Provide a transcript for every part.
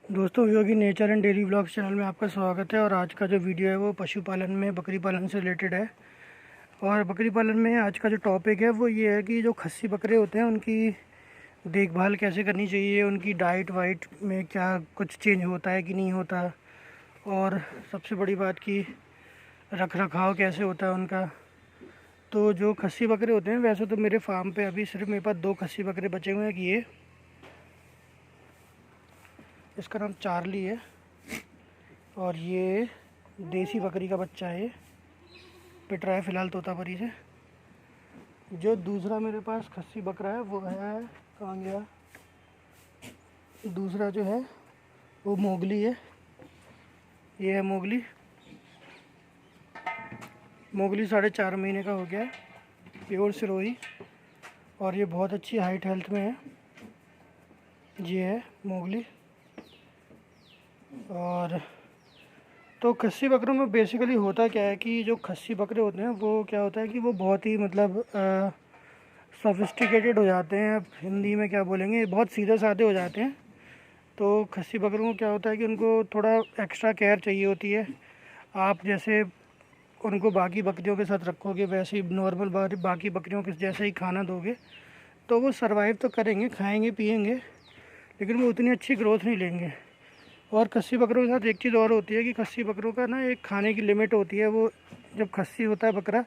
दोस्तों, Yogi nature and daily vlogs channel में आपका स्वागत है। और आज का जो वीडियो है वो पशुपालन में बकरी पालन से रिलेटेड है। और बकरी पालन में आज का जो टॉपिक है वो ये है कि जो खस्सी बकरे होते हैं उनकी देखभाल कैसे करनी चाहिए, उनकी डाइट वाइट में क्या कुछ चेंज होता है कि नहीं होता, और सबसे बड़ी बात कि रख रखाव कैसे होता है उनका। तो जो खस्सी बकरे होते हैं, वैसे तो मेरे फार्म पे अभी सिर्फ मेरे पास 2 खस्सी बकरे बचे हुए हैं कि ये इसका नाम चार्ली है और ये देसी बकरी का बच्चा है। ये पिट रहा है फ़िलहाल तोतापरी से। जो दूसरा मेरे पास खस्सी बकरा है वो है, कहाँ गया, दूसरा जो है वो मोगली है। ये है मोगली। मोगली 4.5 महीने का हो गया है, प्योर सिरोही, और ये बहुत अच्छी हाइट हेल्थ में है। ये है मोगली। और तो खस्सी बकरों में बेसिकली होता क्या है कि जो खस्सी बकरे होते हैं वो क्या होता है कि वो बहुत ही सोफिस्टिकेटेड हो जाते हैं। अब हिंदी में क्या बोलेंगे, बहुत सीधे साधे हो जाते हैं। तो खस्सी बकरों को क्या होता है कि उनको थोड़ा एक्स्ट्रा केयर चाहिए होती है। आप जैसे उनको बाकी बकरियों के साथ रखोगे, वैसे ही नॉर्मल बाकी बकरियों के जैसे ही खाना दोगे तो वो सर्वाइव तो करेंगे, खाएंगे पिएंगे, लेकिन वो उतनी अच्छी ग्रोथ नहीं लेंगे। और खस्सी बकरों के साथ एक चीज़ और होती है कि खस्सी बकरों का ना एक खाने की लिमिट होती है। वो जब खस्सी होता है बकरा,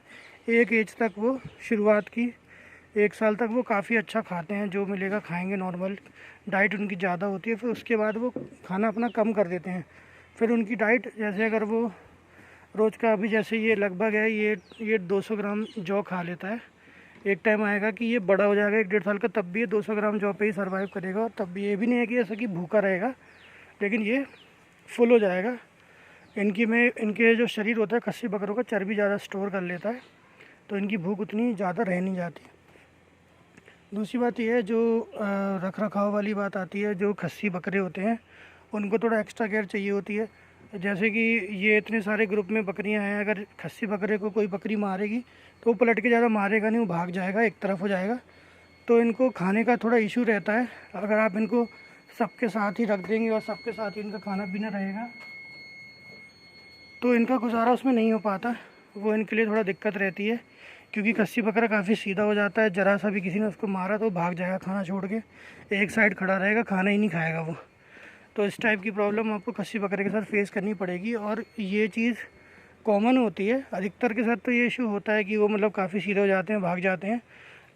एक एज तक वो शुरुआत की 1 साल तक वो काफ़ी अच्छा खाते हैं, जो मिलेगा खाएंगे, नॉर्मल डाइट उनकी ज़्यादा होती है। फिर उसके बाद वो खाना अपना कम कर देते हैं। फिर उनकी डाइट जैसे अगर वो रोज़ का, अभी जैसे ये लगभग है, ये 200 ग्राम जौ खा लेता है। एक टाइम आएगा कि ये बड़ा हो जाएगा 1-1.5 साल का, तब भी ये 200 ग्राम जौ पे ही सर्वाइव करेगा। और तब भी ये भी नहीं है कि ऐसा कि भूखा रहेगा, लेकिन ये फुल हो जाएगा। इनके जो शरीर होता है खस्सी बकरों का, चर्बी ज़्यादा स्टोर कर लेता है, तो इनकी भूख उतनी ज़्यादा रह नहीं जाती। दूसरी बात यह है, जो रख रखाव वाली बात आती है, जो खस्सी बकरे होते हैं उनको थोड़ा एक्स्ट्रा केयर चाहिए होती है। जैसे कि ये इतने सारे ग्रुप में बकरियां हैं, अगर खस्सी बकरे को कोई बकरी मारेगी तो वो पलट के ज़्यादा मारेगा नहीं, वो भाग जाएगा, एक तरफ हो जाएगा। तो इनको खाने का थोड़ा इशू रहता है। अगर आप इनको सबके साथ ही रख देंगे और सबके साथ ही इनका खाना पीना रहेगा तो इनका गुजारा उसमें नहीं हो पाता। वो इनके लिए थोड़ा दिक्कत रहती है, क्योंकि खस्सी बकरा काफ़ी सीधा हो जाता है। ज़रा सा भी किसी ने उसको मारा तो भाग जाएगा खाना छोड़ के, एक साइड खड़ा रहेगा, खाना ही नहीं खाएगा वो। तो इस टाइप की प्रॉब्लम आपको खस्सी बकरे के साथ फेस करनी पड़ेगी। और ये चीज़ कॉमन होती है अधिकतर के साथ। तो ये इशू होता है कि वो मतलब काफ़ी सीधे हो जाते हैं, भाग जाते हैं।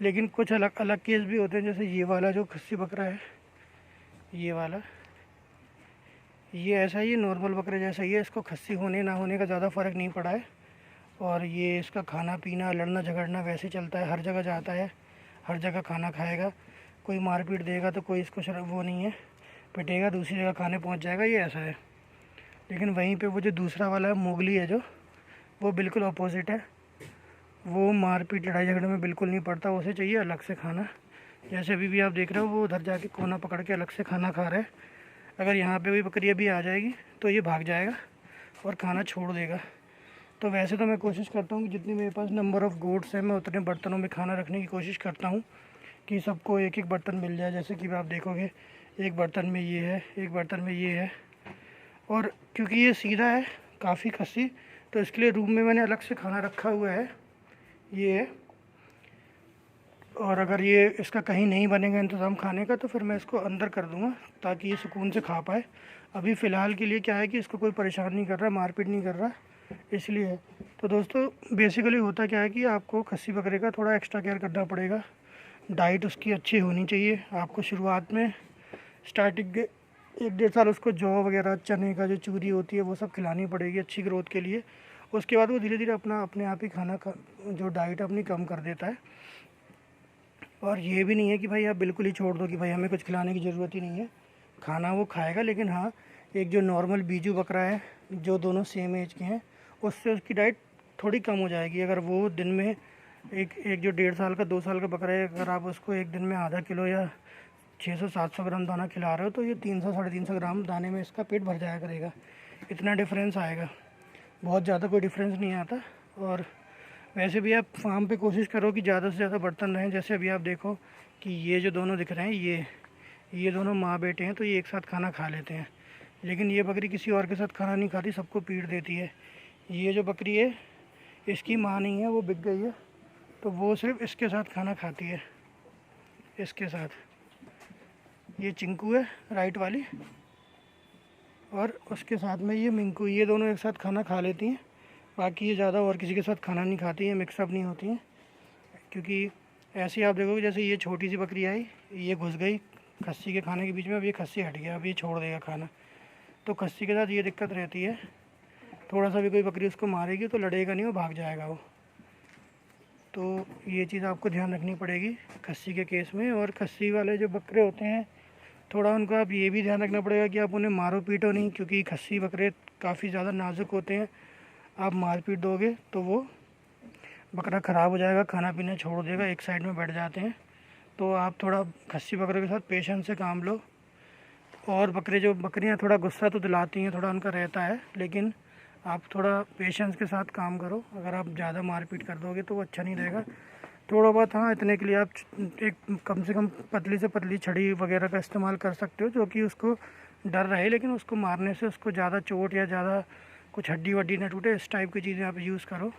लेकिन कुछ अलग अलग केस भी होते हैं, जैसे ये वाला जो खस्सी बकरा है, ये वाला, ये ऐसा ही नॉर्मल बकरे जैसा ही है। इसको खस्सी होने ना होने का ज़्यादा फ़र्क नहीं पड़ा है। और ये इसका खाना पीना, लड़ना झगड़ना वैसे चलता है, हर जगह जाता है, हर जगह खाना खाएगा। कोई मारपीट देगा तो कोई इसको वो नहीं है, पिटेगा, दूसरी जगह खाने पहुंच जाएगा, ये ऐसा है। लेकिन वहीं पे वो जो दूसरा वाला है मोगली है, जो वो बिल्कुल अपोजिट है। वो मारपीट लड़ाई झगड़े में बिल्कुल नहीं पड़ता, उसे चाहिए अलग से खाना। जैसे अभी भी आप देख रहे हो, वो उधर जाके कोना पकड़ के अलग से खाना खा रहा है। अगर यहाँ पे कोई बकरी अभी आ जाएगी तो ये भाग जाएगा और खाना छोड़ देगा। तो वैसे तो मैं कोशिश करता हूँ कि जितनी मेरे पास नंबर ऑफ़ गोट्स हैं, मैं उतने बर्तनों में खाना रखने की कोशिश करता हूँ कि सबको एक एक बर्तन मिल जाए। जैसे कि आप देखोगे, एक बर्तन में ये है, एक बर्तन में ये है। और क्योंकि ये सीधा है काफ़ी खस्सी, तो इसके लिए रूम में मैंने अलग से खाना रखा हुआ है, ये है। और अगर ये इसका कहीं नहीं बनेगा इंतज़ाम खाने का तो फिर मैं इसको अंदर कर दूँगा, ताकि ये सुकून से खा पाए। अभी फ़िलहाल के लिए क्या है कि इसको कोई परेशान नहीं कर रहा, मारपीट नहीं कर रहा, इसलिए। तो दोस्तों, बेसिकली होता क्या है कि आपको खस्सी बकरे का थोड़ा एक्स्ट्रा केयर करना पड़ेगा। डाइट उसकी अच्छी होनी चाहिए। आपको शुरुआत में स्टार्टिंग के 1-1.5 साल उसको जौ वगैरह, चने का जो चूरी होती है, वो सब खिलानी पड़ेगी अच्छी ग्रोथ के लिए। उसके बाद वो धीरे धीरे अपने आप ही खाना का जो डाइट अपनी कम कर देता है। और ये भी नहीं है कि भाई आप बिल्कुल ही छोड़ दो कि भाई हमें कुछ खिलाने की ज़रूरत ही नहीं है, खाना वो खाएगा। लेकिन हाँ, एक जो नॉर्मल बीजू बकरा है, जो दोनों सेम एज के हैं, उससे उसकी डाइट थोड़ी कम हो जाएगी। अगर वो दिन में एक एक जो 1.5 साल का, 2 साल का बकरा है, अगर आप उसको एक दिन में आधा किलो या 600-700 ग्राम दाना खिला रहे हो, तो ये 300-350 ग्राम दाने में इसका पेट भर जाया करेगा। इतना डिफरेंस आएगा, बहुत ज़्यादा कोई डिफरेंस नहीं आता। और वैसे भी आप फार्म पे कोशिश करो कि ज़्यादा से ज़्यादा बर्तन रहें। जैसे अभी आप देखो कि ये जो दोनों दिख रहे हैं, ये दोनों माँ बेटे हैं, तो ये एक साथ खाना खा लेते हैं। लेकिन ये बकरी किसी और के साथ खाना नहीं खाती, सबको पीट देती है। ये जो बकरी है इसकी माँ नहीं है, वो बिक गई है, तो वो सिर्फ इसके साथ खाना खाती है, इसके साथ। ये चिंकू है राइट वाली, और उसके साथ में ये मिंकू, ये दोनों एक साथ खाना खा लेती हैं। बाकी ये ज़्यादा और किसी के साथ खाना नहीं खाती हैं, मिक्सअप नहीं होती हैं। क्योंकि ऐसे ही आप देखोगे जैसे ये छोटी सी बकरी आई, ये घुस गई खस्सी के खाने के बीच में, अब ये खस्सी हट गया, अब ये छोड़ देगा खाना। तो खस्सी के साथ ये दिक्कत रहती है, थोड़ा सा भी कोई बकरी उसको मारेगी तो लड़ेगा नहीं, वो भाग जाएगा वो। तो ये चीज़ आपको ध्यान रखनी पड़ेगी खस्सी के केस में। और खस्सी वाले जो बकरे होते हैं, थोड़ा उनका आप ये भी ध्यान रखना पड़ेगा कि आप उन्हें मारो पीटो नहीं, क्योंकि खस्सी बकरे काफ़ी ज़्यादा नाजुक होते हैं। आप मार पीट दोगे तो वो बकरा ख़राब हो जाएगा, खाना पीना छोड़ देगा, एक साइड में बैठ जाते हैं। तो आप थोड़ा खस्सी बकरे के साथ पेशेंस से काम लो। और बकरियां थोड़ा गुस्सा तो दिलाती हैं, थोड़ा उनका रहता है, लेकिन आप थोड़ा पेशेंस के साथ काम करो। अगर आप ज़्यादा मारपीट कर दोगे तो वो अच्छा नहीं रहेगा। थोड़ा बहुत हाँ, इतने के लिए आप एक कम से कम पतली से पतली छड़ी वगैरह का इस्तेमाल कर सकते हो, जो कि उसको डर रहे, लेकिन उसको मारने से उसको ज़्यादा चोट या ज़्यादा कुछ हड्डी वड्डी ना टूटे, इस टाइप की चीज़ें आप यूज़ करो।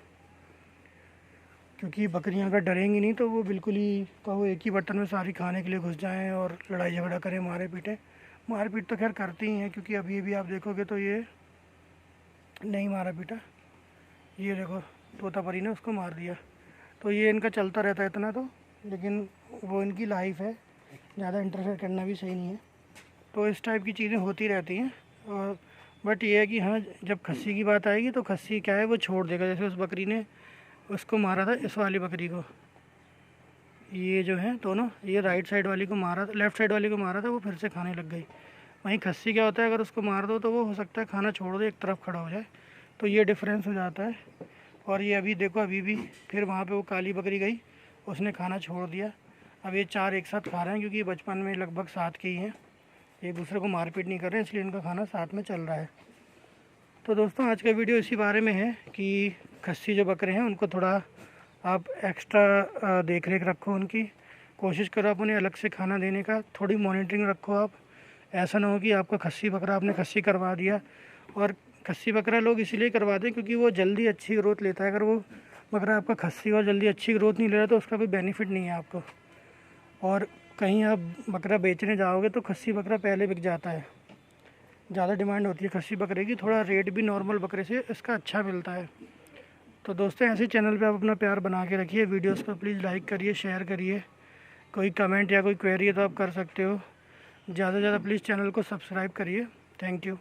क्योंकि बकरियां अगर डरेंगी नहीं तो वो बिल्कुल ही कहो एक ही बर्तन में सारी खाने के लिए घुस जाएं और लड़ाई झगड़ा करें, मारे पीटे। मारपीट तो खैर करती ही हैं, क्योंकि अभी भी आप देखोगे तो ये नहीं मारा पीटा, ये देखो तोता परी ने उसको मार दिया। तो ये इनका चलता रहता है इतना तो, लेकिन वो इनकी लाइफ है, ज़्यादा इंटरफेयर करना भी सही नहीं है। तो इस टाइप की चीज़ें होती रहती हैं। और बट ये है कि हाँ, जब खस्सी की बात आएगी तो खस्सी क्या है, वो छोड़ देगा। जैसे उस बकरी ने उसको मारा था, इस वाली बकरी को, ये जो है दोनों, ये राइट साइड वाली को मारा था, लेफ़्ट साइड वाली को मारा था, वो फिर से खाने लग गई। वहीं खस्सी क्या होता है, अगर उसको मार दो तो वो हो सकता है खाना छोड़ दे, एक तरफ खड़ा हो जाए, तो ये डिफरेंस हो जाता है। और ये अभी देखो, अभी भी फिर वहाँ पे वो काली बकरी गई, उसने खाना छोड़ दिया। अब ये चार एक साथ खा रहे हैं, क्योंकि बचपन में लगभग साथ के ही हैं, एक दूसरे को मारपीट नहीं कर रहे, इसलिए इनका खाना साथ में चल रहा है। तो दोस्तों, आज का वीडियो इसी बारे में है कि खस्सी जो बकरे हैं उनको थोड़ा आप एक्स्ट्रा देख रेख रखो, उनकी कोशिश करो आप उन्हें अलग से खाना देने का, थोड़ी मॉनिटरिंग रखो आप। ऐसा ना हो कि आपका खस्सी बकरा आपने खस्सी करवा दिया। और खस्सी बकरा लोग इसीलिए करवाते हैं क्योंकि वो जल्दी अच्छी ग्रोथ लेता है। अगर वो बकरा आपका खस्सी और जल्दी अच्छी ग्रोथ नहीं ले रहा तो उसका कोई बेनिफिट नहीं है आपको। और कहीं आप बकरा बेचने जाओगे तो खस्सी बकरा पहले बिक जाता है, ज़्यादा डिमांड होती है खस्सी बकरे की, थोड़ा रेट भी नॉर्मल बकरे से इसका अच्छा मिलता है। तो दोस्तों, ऐसे चैनल पे आप अपना प्यार बना के रखिए। वीडियोस को प्लीज़ लाइक करिए, शेयर करिए। कोई कमेंट या कोई क्वेरी है तो आप कर सकते हो। ज़्यादा से ज़्यादा प्लीज़ चैनल को सब्सक्राइब करिए। Thank you.